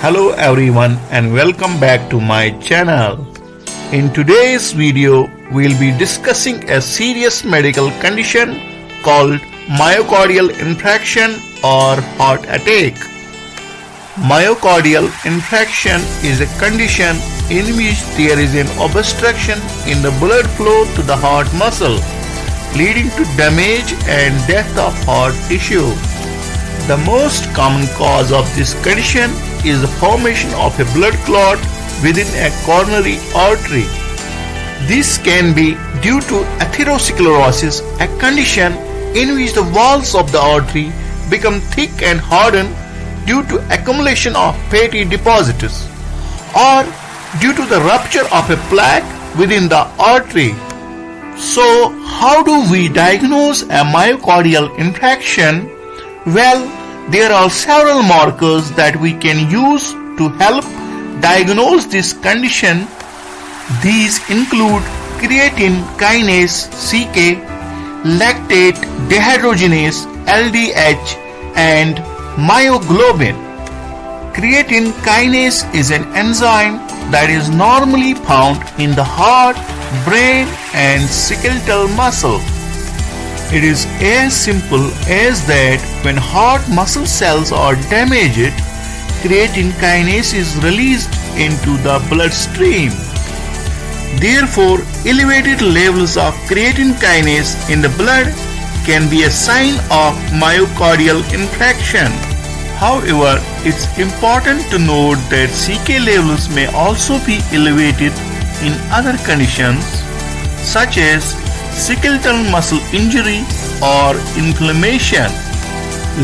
Hello everyone and welcome back to my channel. In today's video, we'll be discussing a serious medical condition called myocardial infarction or heart attack. Myocardial infarction is a condition in which there is an obstruction in the blood flow to the heart muscle, leading to damage and death of heart tissue. The most common cause of this condition is the formation of a blood clot within a coronary artery. This can be due to atherosclerosis, a condition in which the walls of the artery become thick and hardened due to accumulation of fatty deposits, or due to the rupture of a plaque within the artery. So, how do we diagnose a myocardial infarction? Well, there are several markers that we can use to help diagnose this condition. These include creatine kinase CK, lactate dehydrogenase LDH, and myoglobin. Creatine kinase is an enzyme that is normally found in the heart, brain, and skeletal muscle. It is as simple as that when heart muscle cells are damaged, creatine kinase is released into the bloodstream. Therefore, elevated levels of creatine kinase in the blood can be a sign of myocardial infarction. However, it's important to note that CK levels may also be elevated in other conditions such as skeletal muscle injury or inflammation.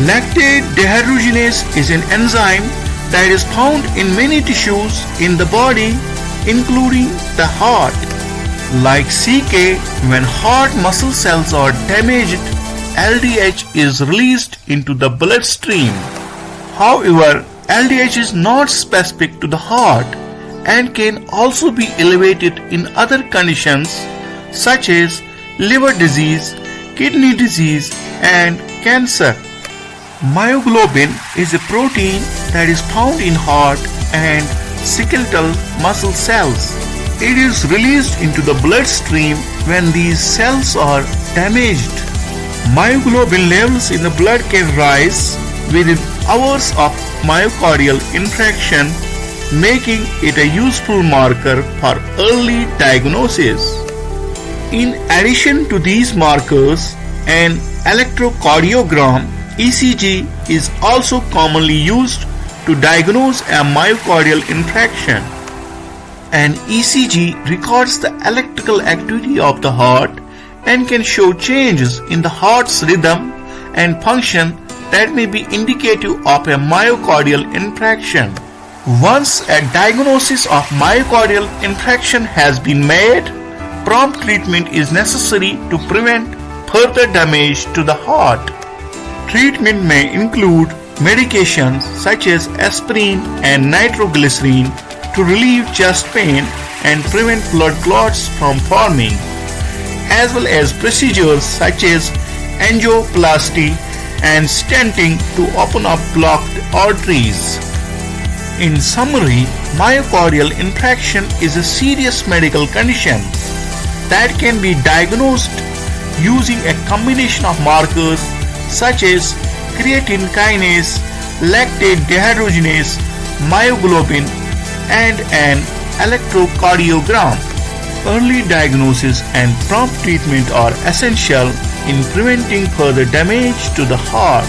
Lactate dehydrogenase is an enzyme that is found in many tissues in the body, including the heart. Like CK, when heart muscle cells are damaged, LDH is released into the bloodstream. However, LDH is not specific to the heart and can also be elevated in other conditions such as liver disease, kidney disease, and cancer. Myoglobin is a protein that is found in heart and skeletal muscle cells. It is released into the bloodstream when these cells are damaged. Myoglobin levels in the blood can rise within hours of myocardial infarction, making it a useful marker for early diagnosis. In addition to these markers, an electrocardiogram (ECG) is also commonly used to diagnose a myocardial infarction. An ECG records the electrical activity of the heart and can show changes in the heart's rhythm and function that may be indicative of a myocardial infarction. Once a diagnosis of myocardial infarction has been made, prompt treatment is necessary to prevent further damage to the heart. Treatment may include medications such as aspirin and nitroglycerin to relieve chest pain and prevent blood clots from forming, as well as procedures such as angioplasty and stenting to open up blocked arteries. In summary, myocardial infarction is a serious medical condition that can be diagnosed using a combination of markers such as creatine kinase, lactate dehydrogenase, myoglobin, and an electrocardiogram. Early diagnosis and prompt treatment are essential in preventing further damage to the heart.